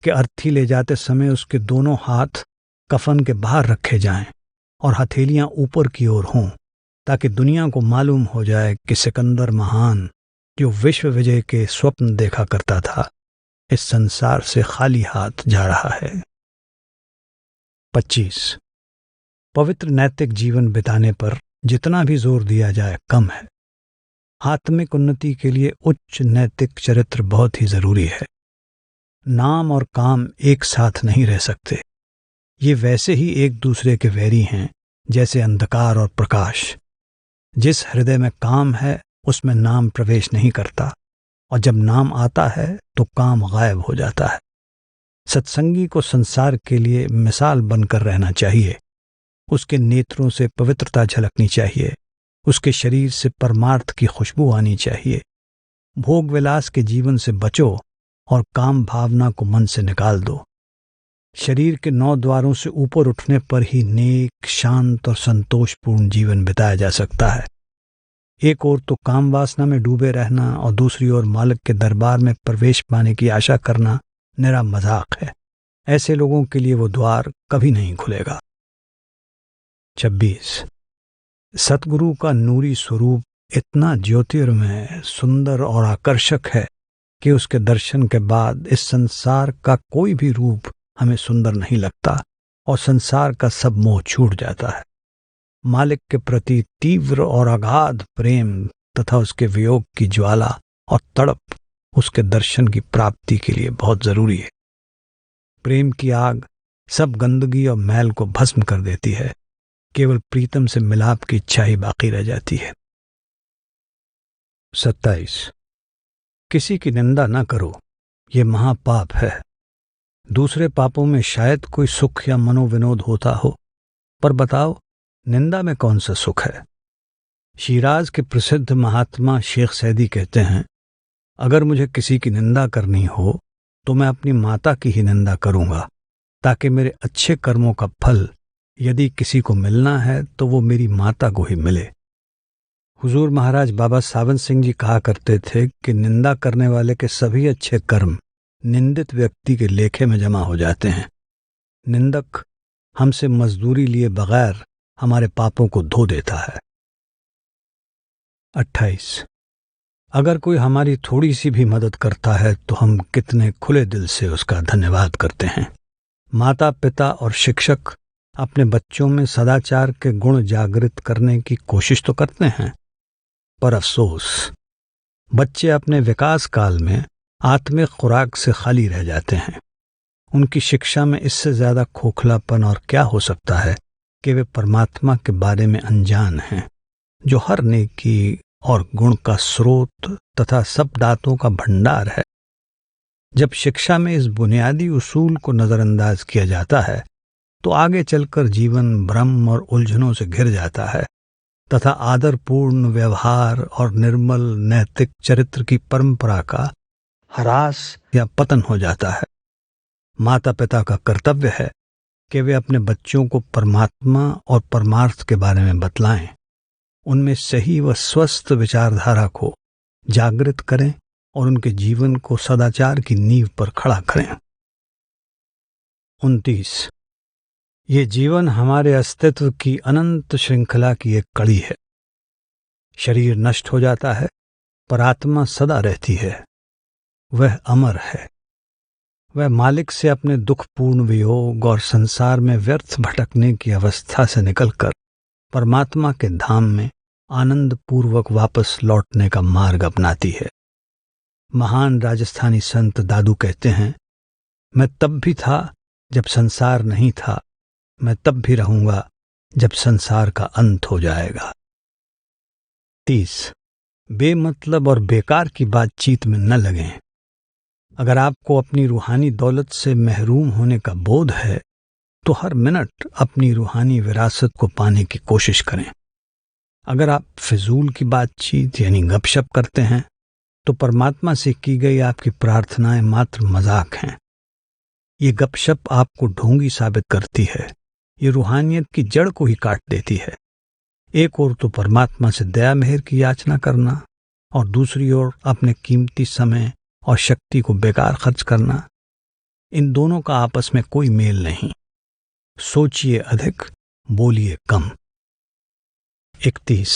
कि अर्थी ले जाते समय उसके दोनों हाथ कफन के बाहर रखे जाएं और हथेलियां ऊपर की ओर हों, ताकि दुनिया को मालूम हो जाए कि सिकंदर महान, जो विश्व विजय के स्वप्न देखा करता था, इस संसार से खाली हाथ जा रहा है। 25 पवित्र नैतिक जीवन बिताने पर जितना भी जोर दिया जाए कम है। आत्मिक उन्नति के लिए उच्च नैतिक चरित्र बहुत ही जरूरी है। नाम और काम एक साथ नहीं रह सकते। ये वैसे ही एक दूसरे के वैरी हैं जैसे अंधकार और प्रकाश। जिस हृदय में काम है उसमें नाम प्रवेश नहीं करता, और जब नाम आता है तो काम गायब हो जाता है। सत्संगी को संसार के लिए मिसाल बनकर रहना चाहिए। उसके नेत्रों से पवित्रता झलकनी चाहिए। उसके शरीर से परमार्थ की खुशबू आनी चाहिए। भोग विलास के जीवन से बचो और काम भावना को मन से निकाल दो। शरीर के 9 द्वारों से ऊपर उठने पर ही नेक, शांत और संतोषपूर्ण जीवन बिताया जा सकता है। एक ओर तो काम वासना में डूबे रहना और दूसरी ओर मालिक के दरबार में प्रवेश पाने की आशा करना निरा मजाक है। ऐसे लोगों के लिए वो द्वार कभी नहीं खुलेगा। 26 सतगुरु का नूरी स्वरूप इतना ज्योतिर्मय, सुंदर और आकर्षक है कि उसके दर्शन के बाद इस संसार का कोई भी रूप हमें सुंदर नहीं लगता और संसार का सब मोह छूट जाता है। मालिक के प्रति तीव्र और अगाध प्रेम तथा उसके वियोग की ज्वाला और तड़प उसके दर्शन की प्राप्ति के लिए बहुत जरूरी है। प्रेम की आग सब गंदगी और मैल को भस्म कर देती है। केवल प्रीतम से मिलाप की इच्छा ही बाकी रह जाती है। 27 किसी की निंदा न करो, ये महापाप है। दूसरे पापों में शायद कोई सुख या मनोविनोद होता हो, पर बताओ, निंदा में कौन सा सुख है? शिराज के प्रसिद्ध महात्मा शेख सैदी कहते हैं, अगर मुझे किसी की निंदा करनी हो तो मैं अपनी माता की ही निंदा करूंगा, ताकि मेरे अच्छे कर्मों का फल यदि किसी को मिलना है तो वो मेरी माता को ही मिले। हुजूर महाराज बाबा सावन सिंह जी कहा करते थे कि निंदा करने वाले के सभी अच्छे कर्म निंदित व्यक्ति के लेखे में जमा हो जाते हैं। निंदक हमसे मजदूरी लिए बगैर हमारे पापों को धो देता है। 28 अगर कोई हमारी थोड़ी सी भी मदद करता है तो हम कितने खुले दिल से उसका धन्यवाद करते हैं। माता पिता और शिक्षक अपने बच्चों में सदाचार के गुण जागृत करने की कोशिश तो करते हैं, पर अफसोस बच्चे अपने विकास काल में आत्मिक खुराक से खाली रह जाते हैं। उनकी शिक्षा में इससे ज्यादा खोखलापन और क्या हो सकता है कि वे परमात्मा के बारे में अनजान हैं, जो हर नेकी और गुण का स्रोत तथा सब दातों का भंडार है। जब शिक्षा में इस बुनियादी उसूल को नजरअंदाज किया जाता है तो आगे चलकर जीवन भ्रम और उलझनों से घिर जाता है तथा आदरपूर्ण व्यवहार और निर्मल नैतिक चरित्र की परंपरा का ह्रास या पतन हो जाता है। माता पिता का कर्तव्य है कि वे अपने बच्चों को परमात्मा और परमार्थ के बारे में बतलाएं, उनमें सही व स्वस्थ विचारधारा को जागृत करें और उनके जीवन को सदाचार की नींव पर खड़ा करें। 29. ये जीवन हमारे अस्तित्व की अनंत श्रृंखला की एक कड़ी है। शरीर नष्ट हो जाता है पर आत्मा सदा रहती है। वह अमर है। वह मालिक से अपने दुखपूर्ण वियोग और संसार में व्यर्थ भटकने की अवस्था से निकलकर परमात्मा के धाम में आनंद पूर्वक वापस लौटने का मार्ग अपनाती है। महान राजस्थानी संत दादू कहते हैं, मैं तब भी था जब संसार नहीं था, मैं तब भी रहूंगा जब संसार का अंत हो जाएगा। 30. बेमतलब और बेकार की बातचीत में न लगें। अगर आपको अपनी रूहानी दौलत से महरूम होने का बोध है तो हर मिनट अपनी रूहानी विरासत को पाने की कोशिश करें। अगर आप फिजूल की बातचीत यानी गपशप करते हैं तो परमात्मा से की गई आपकी प्रार्थनाएं मात्र मजाक हैं। ये गपशप आपको ढोंगी साबित करती है। ये रूहानियत की जड़ को ही काट देती है। एक ओर तो परमात्मा से दया मेहर की याचना करना और दूसरी ओर अपने कीमती समय और शक्ति को बेकार खर्च करना, इन दोनों का आपस में कोई मेल नहीं। सोचिए अधिक, बोलिए कम। 31.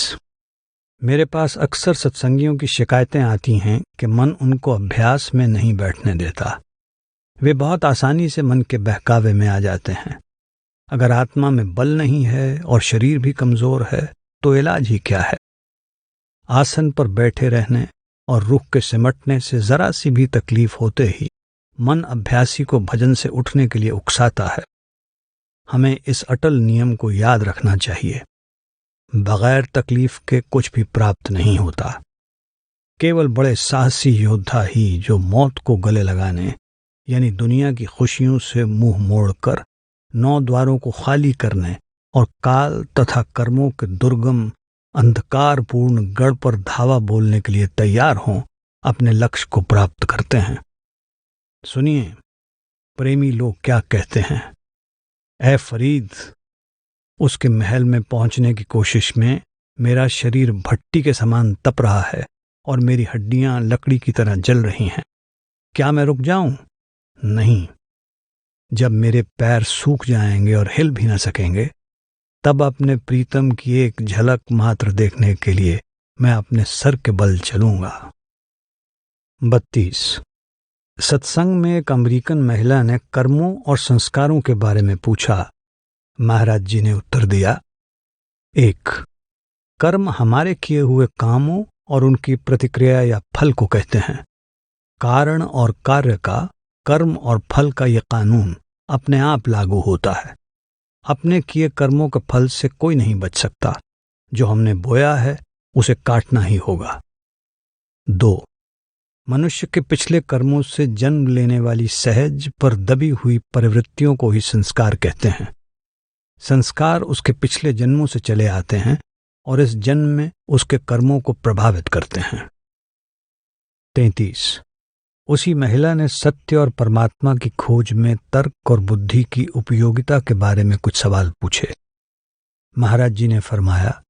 मेरे पास अक्सर सत्संगियों की शिकायतें आती हैं कि मन उनको अभ्यास में नहीं बैठने देता। वे बहुत आसानी से मन के बहकावे में आ जाते हैं। अगर आत्मा में बल नहीं है और शरीर भी कमजोर है तो इलाज ही क्या है। आसन पर बैठे रहने और रुख के सिमटने से जरा सी भी तकलीफ होते ही मन अभ्यासी को भजन से उठने के लिए उकसाता है। हमें इस अटल नियम को याद रखना चाहिए, बगैर तकलीफ के कुछ भी प्राप्त नहीं होता। केवल बड़े साहसी योद्धा ही जो मौत को गले लगाने यानी दुनिया की खुशियों से मुंह मोड़कर 9 द्वारों को खाली करने और काल तथा कर्मों के दुर्गम अंधकारपूर्ण गढ़ पर धावा बोलने के लिए तैयार हों, अपने लक्ष्य को प्राप्त करते हैं। सुनिए, प्रेमी लोग क्या कहते हैं। ऐ फरीद, उसके महल में पहुंचने की कोशिश में मेरा शरीर भट्टी के समान तप रहा है और मेरी हड्डियां लकड़ी की तरह जल रही हैं। क्या मैं रुक जाऊं? नहीं। जब मेरे पैर सूख जाएंगे और हिल भी न सकेंगे, तब अपने प्रीतम की एक झलक मात्र देखने के लिए मैं अपने सर के बल चलूंगा। 32. सत्संग में एक अमेरिकन महिला ने कर्मों और संस्कारों के बारे में पूछा। महाराज जी ने उत्तर दिया, 1. कर्म हमारे किए हुए कामों और उनकी प्रतिक्रिया या फल को कहते हैं। कारण और कार्य का, कर्म और फल का यह कानून अपने आप लागू होता है। अपने किए कर्मों के फल से कोई नहीं बच सकता। जो हमने बोया है उसे काटना ही होगा। 2. मनुष्य के पिछले कर्मों से जन्म लेने वाली सहज पर दबी हुई प्रवृत्तियों को ही संस्कार कहते हैं। संस्कार उसके पिछले जन्मों से चले आते हैं और इस जन्म में उसके कर्मों को प्रभावित करते हैं। 33. उसी महिला ने सत्य और परमात्मा की खोज में तर्क और बुद्धि की उपयोगिता के बारे में कुछ सवाल पूछे। महाराज जी ने फरमाया,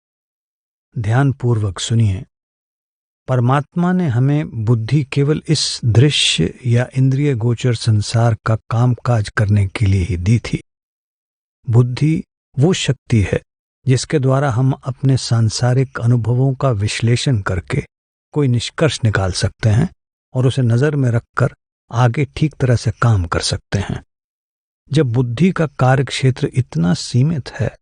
ध्यानपूर्वक सुनिए। परमात्मा ने हमें बुद्धि केवल इस दृश्य या इंद्रिय गोचर संसार का कामकाज करने के लिए ही दी थी। बुद्धि वो शक्ति है जिसके द्वारा हम अपने सांसारिक अनुभवों का विश्लेषण करके कोई निष्कर्ष निकाल सकते हैं और उसे नजर में रखकर आगे ठीक तरह से काम कर सकते हैं। जब बुद्धि का कार्य क्षेत्र इतना सीमित है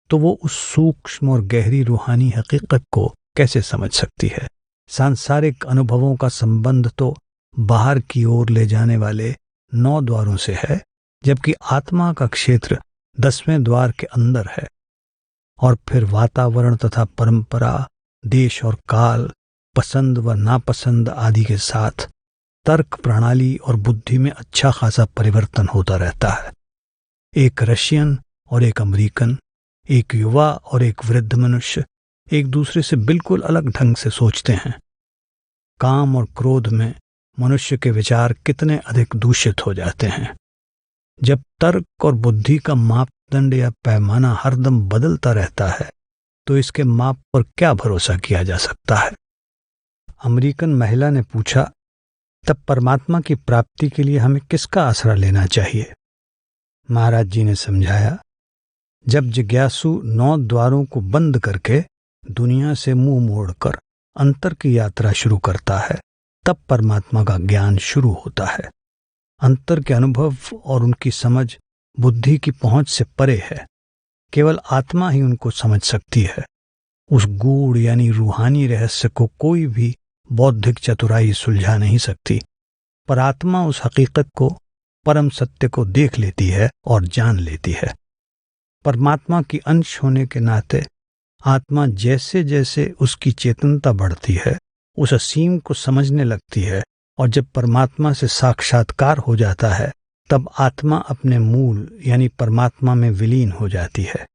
तो वो उस सूक्ष्म और गहरी रूहानी हकीकत को कैसे समझ सकती है। सांसारिक अनुभवों का संबंध तो बाहर की ओर ले जाने वाले 9 द्वारों से है, जबकि आत्मा का क्षेत्र 10वें द्वार के अंदर है। और फिर वातावरण तथा परंपरा, देश और काल, पसंद व नापसंद आदि के साथ तर्क प्रणाली और बुद्धि में अच्छा खासा परिवर्तन होता रहता है। एक रशियन और एक अमेरिकन, एक युवा और एक वृद्ध मनुष्य एक दूसरे से बिल्कुल अलग ढंग से सोचते हैं। काम और क्रोध में मनुष्य के विचार कितने अधिक दूषित हो जाते हैं। जब तर्क और बुद्धि का मापदंड या पैमाना हरदम बदलता रहता है तो इसके माप पर क्या भरोसा किया जा सकता है। अमेरिकन महिला ने पूछा, तब परमात्मा की प्राप्ति के लिए हमें किसका आसरा लेना चाहिए। महाराज जी ने समझाया, जब जिज्ञासु 9 द्वारों को बंद करके दुनिया से मुंह मोड़कर अंतर की यात्रा शुरू करता है, तब परमात्मा का ज्ञान शुरू होता है। अंतर के अनुभव और उनकी समझ बुद्धि की पहुंच से परे है। केवल आत्मा ही उनको समझ सकती है। उस गूढ़ यानी रूहानी रहस्य को कोई भी बौद्धिक चतुराई सुलझा नहीं सकती, पर आत्मा उस हकीकत को, परम सत्य को देख लेती है और जान लेती है। परमात्मा की अंश होने के नाते आत्मा जैसे जैसे उसकी चेतनता बढ़ती है, उस असीम को समझने लगती है, और जब परमात्मा से साक्षात्कार हो जाता है तब आत्मा अपने मूल यानी परमात्मा में विलीन हो जाती है।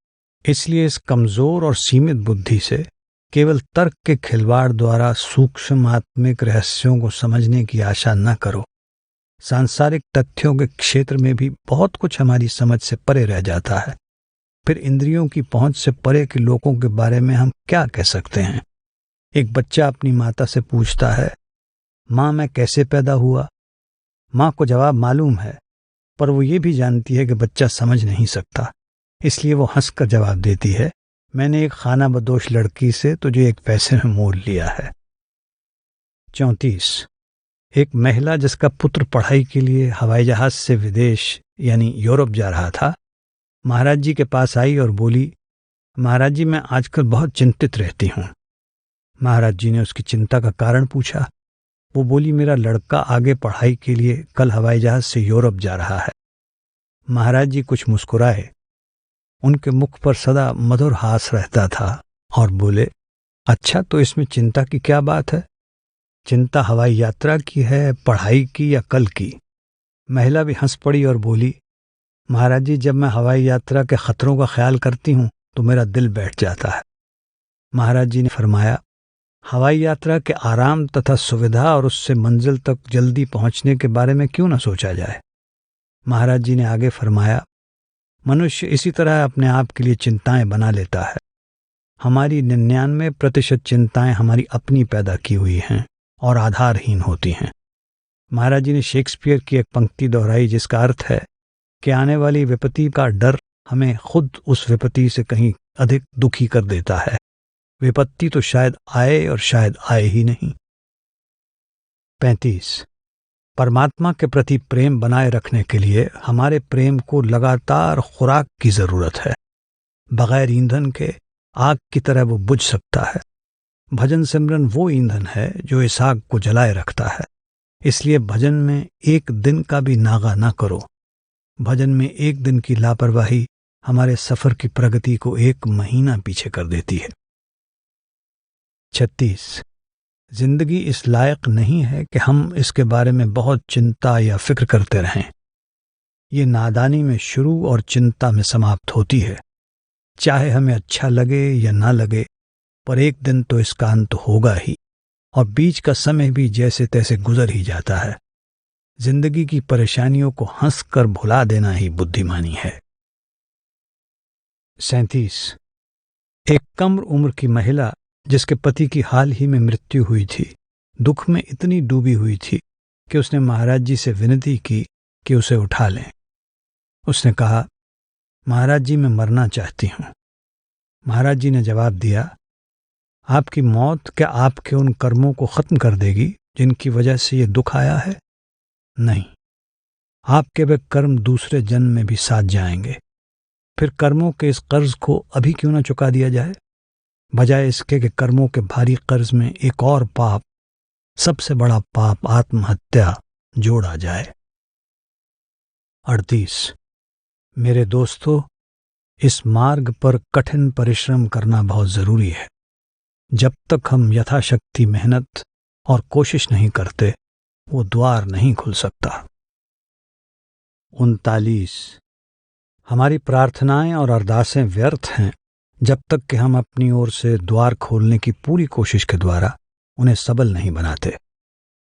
इसलिए इस कमजोर और सीमित बुद्धि से केवल तर्क के खिलवाड़ द्वारा सूक्ष्म आत्मिक रहस्यों को समझने की आशा न करो। सांसारिक तथ्यों के क्षेत्र में भी बहुत कुछ हमारी समझ से परे रह जाता है। फिर इंद्रियों की पहुंच से परे के लोगों के बारे में हम क्या कह सकते हैं। एक बच्चा अपनी माता से पूछता है, माँ मैं कैसे पैदा हुआ। माँ को जवाब मालूम है, पर वो ये भी जानती है कि बच्चा समझ नहीं सकता, इसलिए वो हंसकर जवाब देती है, मैंने एक खाना बदोश लड़की से तुझे 1 पैसे में मोल लिया है। 34। एक महिला जिसका पुत्र पढ़ाई के लिए हवाई जहाज से विदेश यानी यूरोप जा रहा था, महाराज जी के पास आई और बोली, महाराज जी मैं आजकल बहुत चिंतित रहती हूँ। महाराज जी ने उसकी चिंता का कारण पूछा। वो बोली, मेरा लड़का आगे पढ़ाई के लिए कल हवाई जहाज से यूरोप जा रहा है। महाराज जी कुछ मुस्कुराए। उनके मुख पर सदा मधुर हास रहता था और बोले, अच्छा तो इसमें चिंता की क्या बात है। चिंता हवाई यात्रा की है, पढ़ाई की या कल की। महिला भी हंस पड़ी और बोली, महाराज जी जब मैं हवाई यात्रा के खतरों का ख्याल करती हूँ तो मेरा दिल बैठ जाता है। महाराज जी ने फरमाया, हवाई यात्रा के आराम तथा सुविधा और उससे मंजिल तक जल्दी पहुंचने के बारे में क्यों न सोचा जाए। महाराज जी ने आगे फरमाया, मनुष्य इसी तरह अपने आप के लिए चिंताएं बना लेता है। हमारी 99% चिंताएं हमारी अपनी पैदा की हुई हैं और आधारहीन होती हैं। महाराज जी ने शेक्सपियर की एक पंक्ति दोहराई जिसका अर्थ है कि आने वाली विपत्ति का डर हमें खुद उस विपत्ति से कहीं अधिक दुखी कर देता है। विपत्ति तो शायद आए और शायद आए ही नहीं। 35। परमात्मा के प्रति प्रेम बनाए रखने के लिए हमारे प्रेम को लगातार खुराक की जरूरत है। बगैर ईंधन के आग की तरह वो बुझ सकता है। भजन सिमरन वो ईंधन है जो इस आग को जलाए रखता है। इसलिए भजन में एक दिन का भी नागा ना करो। भजन में एक दिन की लापरवाही हमारे सफर की प्रगति को 1 महीना पीछे कर देती है। 36। जिंदगी इस लायक नहीं है कि हम इसके बारे में बहुत चिंता या फिक्र करते रहें। ये नादानी में शुरू और चिंता में समाप्त होती है। चाहे हमें अच्छा लगे या ना लगे, पर एक दिन तो इसका अंत होगा ही, और बीच का समय भी जैसे तैसे गुजर ही जाता है। जिंदगी की परेशानियों को हंसकर भुला देना ही बुद्धिमानी है। 37। एक कम उम्र की महिला जिसके पति की हाल ही में मृत्यु हुई थी, दुख में इतनी डूबी हुई थी कि उसने महाराज जी से विनती की कि उसे उठा लें। उसने कहा, महाराज जी मैं मरना चाहती हूँ। महाराज जी ने जवाब दिया, आपकी मौत क्या आपके उन कर्मों को खत्म कर देगी जिनकी वजह से ये दुख आया है? नहीं, आपके वे कर्म दूसरे जन्म में भी साथ जाएंगे। फिर कर्मों के इस कर्ज को अभी क्यों न चुका दिया जाए, बजाय इसके कि कर्मों के भारी कर्ज में एक और पाप, सबसे बड़ा पाप आत्महत्या जोड़ा जाए। 38। मेरे दोस्तों, इस मार्ग पर कठिन परिश्रम करना बहुत जरूरी है। जब तक हम यथाशक्ति मेहनत और कोशिश नहीं करते, वो द्वार नहीं खुल सकता। 39। हमारी प्रार्थनाएं और अरदासें व्यर्थ हैं जब तक कि हम अपनी ओर से द्वार खोलने की पूरी कोशिश के द्वारा उन्हें सबल नहीं बनाते।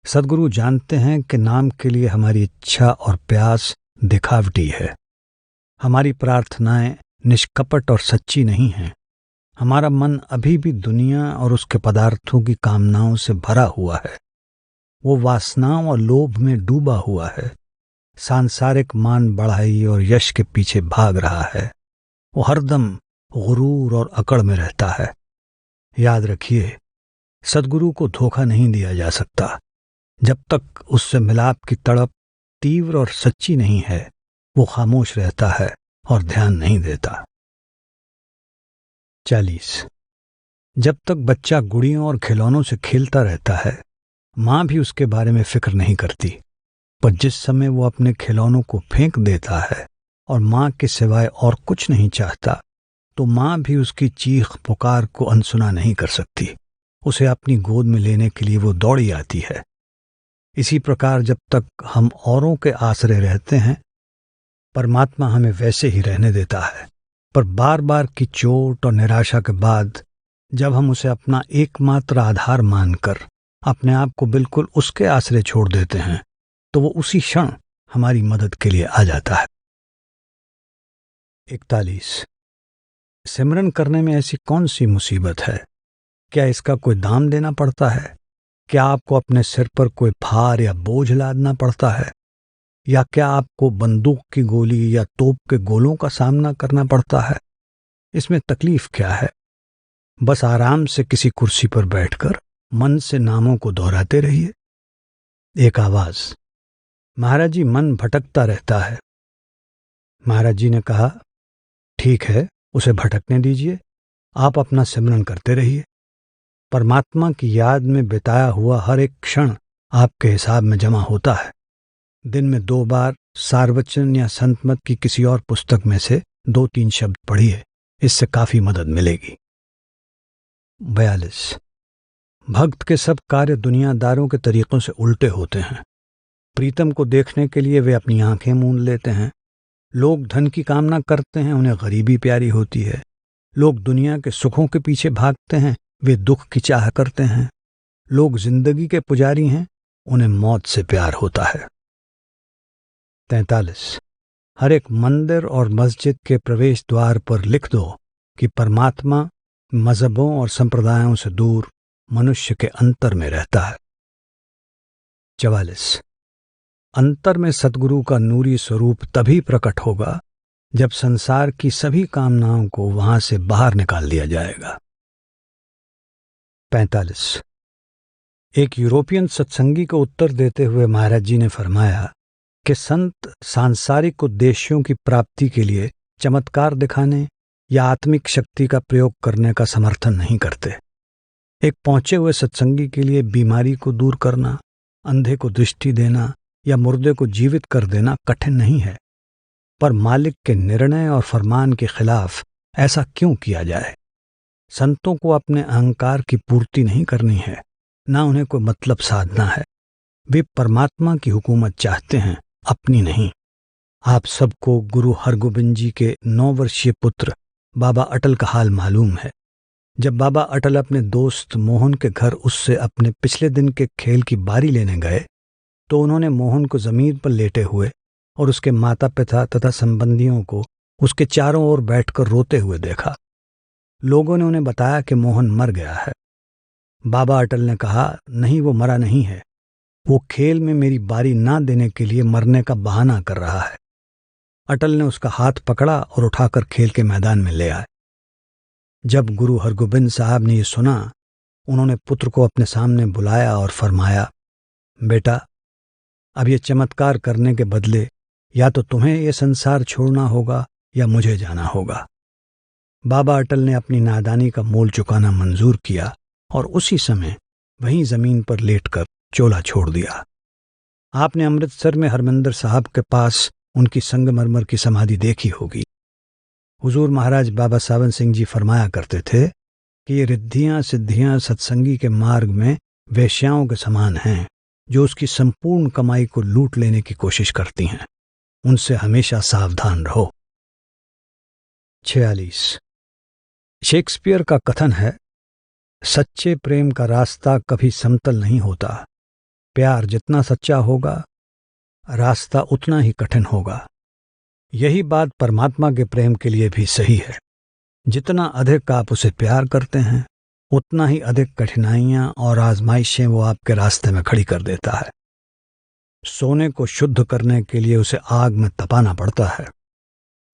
सद्गुरु जानते हैं कि नाम के लिए हमारी इच्छा और प्यास दिखावटी है। हमारी प्रार्थनाएं निष्कपट और सच्ची नहीं हैं। हमारा मन अभी भी दुनिया और उसके पदार्थों की कामनाओं से भरा हुआ है। वो वासनाओं और लोभ में डूबा हुआ है। सांसारिक मान बढ़ाई और यश के पीछे भाग रहा है। वो हरदम गुरूर और अकड़ में रहता है। याद रखिए, सद्गुरु को धोखा नहीं दिया जा सकता। जब तक उससे मिलाप की तड़प तीव्र और सच्ची नहीं है, वो खामोश रहता है और ध्यान नहीं देता। 40। जब तक बच्चा गुड़ियों और खिलौनों से खेलता रहता है, माँ भी उसके बारे में फिक्र नहीं करती। पर जिस समय वो अपने खिलौनों को फेंक देता है और माँ के सिवाय और कुछ नहीं चाहता, तो माँ भी उसकी चीख पुकार को अनसुना नहीं कर सकती। उसे अपनी गोद में लेने के लिए वो दौड़ी आती है। इसी प्रकार जब तक हम औरों के आसरे रहते हैं, परमात्मा हमें वैसे ही रहने देता है। पर बार बार की चोट और निराशा के बाद जब हम उसे अपना एकमात्र आधार मानकर अपने आप को बिल्कुल उसके आसरे छोड़ देते हैं, तो वो उसी क्षण हमारी मदद के लिए आ जाता है। 41। सिमरन करने में ऐसी कौन सी मुसीबत है? क्या इसका कोई दाम देना पड़ता है? क्या आपको अपने सिर पर कोई भार या बोझ लादना पड़ता है? या क्या आपको बंदूक की गोली या तोप के गोलों का सामना करना पड़ता है? इसमें तकलीफ क्या है? बस आराम से किसी कुर्सी पर बैठकर मन से नामों को दोहराते रहिए। एक आवाज, महाराज जी, मन भटकता रहता है। महाराज जी ने कहा, ठीक है, उसे भटकने दीजिए, आप अपना सिमरन करते रहिए। परमात्मा की याद में बिताया हुआ हर एक क्षण आपके हिसाब में जमा होता है। दिन में 2 बार सार्वचन या संतमत की किसी और पुस्तक में से 2-3 शब्द पढ़िए, इससे काफी मदद मिलेगी। 42। भक्त के सब कार्य दुनियादारों के तरीकों से उल्टे होते हैं। प्रीतम को देखने के लिए वे अपनी आंखें मूंद लेते हैं। लोग धन की कामना करते हैं, उन्हें गरीबी प्यारी होती है। लोग दुनिया के सुखों के पीछे भागते हैं, वे दुख की चाह करते हैं। लोग जिंदगी के पुजारी हैं, उन्हें मौत से प्यार होता है। 43। हर एक मंदिर और मस्जिद के प्रवेश द्वार पर लिख दो कि परमात्मा मजहबों और संप्रदायों से दूर मनुष्य के अंतर में रहता है। 44। अंतर में सद्गुरु का नूरी स्वरूप तभी प्रकट होगा जब संसार की सभी कामनाओं को वहां से बाहर निकाल दिया जाएगा। 45। एक यूरोपियन सत्संगी को उत्तर देते हुए महाराज जी ने फरमाया कि संत सांसारिक उद्देश्यों की प्राप्ति के लिए चमत्कार दिखाने या आत्मिक शक्ति का प्रयोग करने का समर्थन नहीं करते। एक पहुंचे हुए सत्संगी के लिए बीमारी को दूर करना, अंधे को दृष्टि देना या मुर्दे को जीवित कर देना कठिन नहीं है। पर मालिक के निर्णय और फरमान के खिलाफ ऐसा क्यों किया जाए? संतों को अपने अहंकार की पूर्ति नहीं करनी है, ना उन्हें कोई मतलब साधना है। वे परमात्मा की हुकूमत चाहते हैं, अपनी नहीं। आप सबको गुरु हरगोबिंद जी के 9 वर्षीय पुत्र बाबा अटल का हाल मालूम है। जब बाबा अटल अपने दोस्त मोहन के घर उससे अपने पिछले दिन के खेल की बारी लेने गए, तो उन्होंने मोहन को जमीन पर लेटे हुए और उसके माता पिता तथा संबंधियों को उसके चारों ओर बैठकर रोते हुए देखा। लोगों ने उन्हें बताया कि मोहन मर गया है। बाबा अटल ने कहा, नहीं, वो मरा नहीं है। वो खेल में मेरी बारी ना देने के लिए मरने का बहाना कर रहा है। अटल ने उसका हाथ पकड़ा और उठाकर खेल के मैदान में ले आए। जब गुरु हरगोबिंद साहब ने ये सुना उन्होंने पुत्र को अपने सामने बुलाया और फरमाया, बेटा, अब ये चमत्कार करने के बदले या तो तुम्हें ये संसार छोड़ना होगा या मुझे जाना होगा। बाबा अटल ने अपनी नादानी का मोल चुकाना मंजूर किया और उसी समय वहीं जमीन पर लेटकर चोला छोड़ दिया। आपने अमृतसर में हरमंदिर साहब के पास उनकी संगमरमर की समाधि देखी होगी। हुजूर महाराज बाबा सावन सिंह जी फरमाया करते थे कि ये रिद्धियां सिद्धियां सत्संगी के मार्ग में वेश्याओं के समान हैं, जो उसकी संपूर्ण कमाई को लूट लेने की कोशिश करती हैं। उनसे हमेशा सावधान रहो। 46। शेक्सपियर का कथन है, सच्चे प्रेम का रास्ता कभी समतल नहीं होता। प्यार जितना सच्चा होगा, रास्ता उतना ही कठिन होगा। यही बात परमात्मा के प्रेम के लिए भी सही है। जितना अधिक आप उसे प्यार करते हैं, उतना ही अधिक कठिनाइयां और आजमाइशें वो आपके रास्ते में खड़ी कर देता है। सोने को शुद्ध करने के लिए उसे आग में तपाना पड़ता है।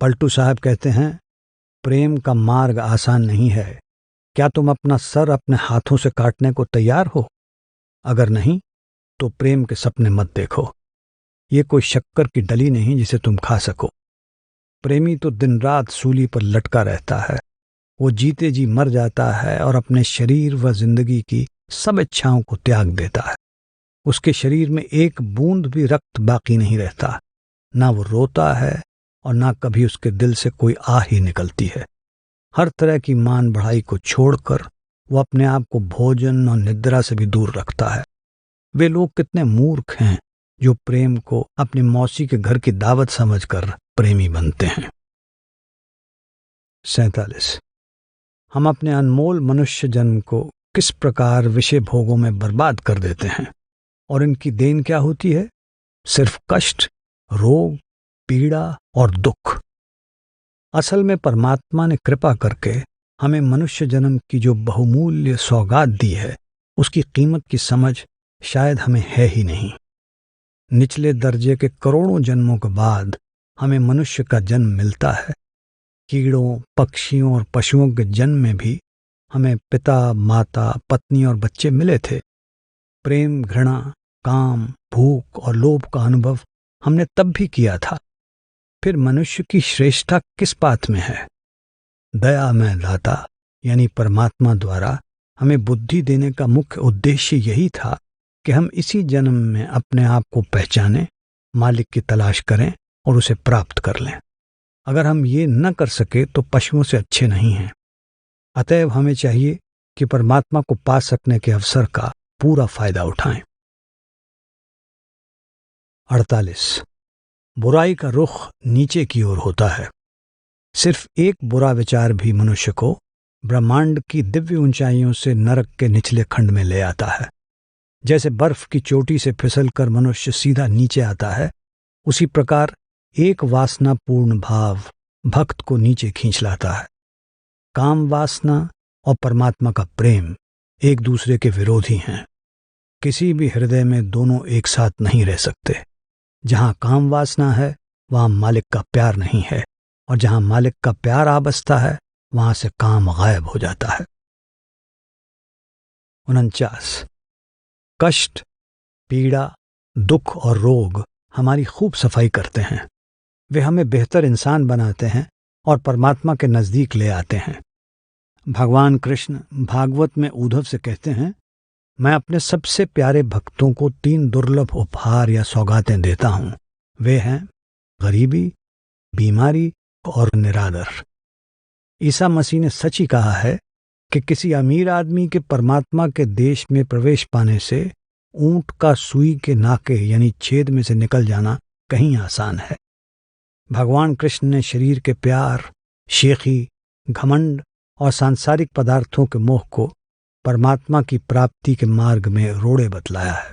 पलटू साहब कहते हैं, प्रेम का मार्ग आसान नहीं है। क्या तुम अपना सर अपने हाथों से काटने को तैयार हो? अगर नहीं तो प्रेम के सपने मत देखो। ये कोई शक्कर की डली नहीं जिसे तुम खा सको। प्रेमी तो दिन रात सूली पर लटका रहता है। वो जीते जी मर जाता है और अपने शरीर व जिंदगी की सब इच्छाओं को त्याग देता है। उसके शरीर में एक बूंद भी रक्त बाकी नहीं रहता। ना वो रोता है और ना कभी उसके दिल से कोई आह ही निकलती है। हर तरह की मान बढ़ाई को छोड़कर वो अपने आप को भोजन और निद्रा से भी दूर रखता है। वे लोग कितने मूर्ख हैं जो प्रेम को अपनी मौसी के घर की दावत समझकर प्रेमी बनते हैं। 47। हम अपने अनमोल मनुष्य जन्म को किस प्रकार विषय भोगों में बर्बाद कर देते हैं, और इनकी देन क्या होती है? सिर्फ कष्ट, रोग, पीड़ा और दुख। असल में परमात्मा ने कृपा करके हमें मनुष्य जन्म की जो बहुमूल्य सौगात दी है, उसकी कीमत की समझ शायद हमें है ही नहीं। निचले दर्जे के करोड़ों जन्मों के बाद हमें मनुष्य का जन्म मिलता है। कीड़ों, पक्षियों और पशुओं के जन्म में भी हमें पिता, माता, पत्नी और बच्चे मिले थे। प्रेम, घृणा, काम, भूख और लोभ का अनुभव हमने तब भी किया था। फिर मनुष्य की श्रेष्ठता किस बात में है? दया में दाता यानी परमात्मा द्वारा हमें बुद्धि देने का मुख्य उद्देश्य यही था कि हम इसी जन्म में अपने आप को पहचानें, मालिक की तलाश करें और उसे प्राप्त कर लें। अगर हम ये न कर सके तो पशुओं से अच्छे नहीं हैं। अतएव हमें चाहिए कि परमात्मा को पा सकने के अवसर का पूरा फायदा उठाएं। 48। बुराई का रुख नीचे की ओर होता है। सिर्फ एक बुरा विचार भी मनुष्य को ब्रह्मांड की दिव्य ऊंचाइयों से नरक के निचले खंड में ले आता है। जैसे बर्फ की चोटी से फिसलकर मनुष्य सीधा नीचे आता है, उसी प्रकार एक वासनापूर्ण भाव भक्त को नीचे खींच लाता है। काम वासना और परमात्मा का प्रेम एक दूसरे के विरोधी हैं। किसी भी हृदय में दोनों एक साथ नहीं रह सकते। जहां काम वासना है वहां मालिक का प्यार नहीं है, और जहां मालिक का प्यार आ बसता है वहां से काम गायब हो जाता है। 49। कष्ट, पीड़ा, दुख और रोग हमारी खूब सफाई करते हैं। वे हमें बेहतर इंसान बनाते हैं और परमात्मा के नजदीक ले आते हैं। भगवान कृष्ण भागवत में उद्धव से कहते हैं, मैं अपने सबसे प्यारे भक्तों को 3 दुर्लभ उपहार या सौगातें देता हूं। वे हैं गरीबी, बीमारी और निरादर। ईसा मसीह ने सच ही कहा है कि किसी अमीर आदमी के परमात्मा के देश में प्रवेश पाने से ऊंट का सुई के नाके यानी छेद में से निकल जाना कहीं आसान है। भगवान कृष्ण ने शरीर के प्यार, शेखी, घमंड और सांसारिक पदार्थों के मोह को परमात्मा की प्राप्ति के मार्ग में रोड़े बतलाया है।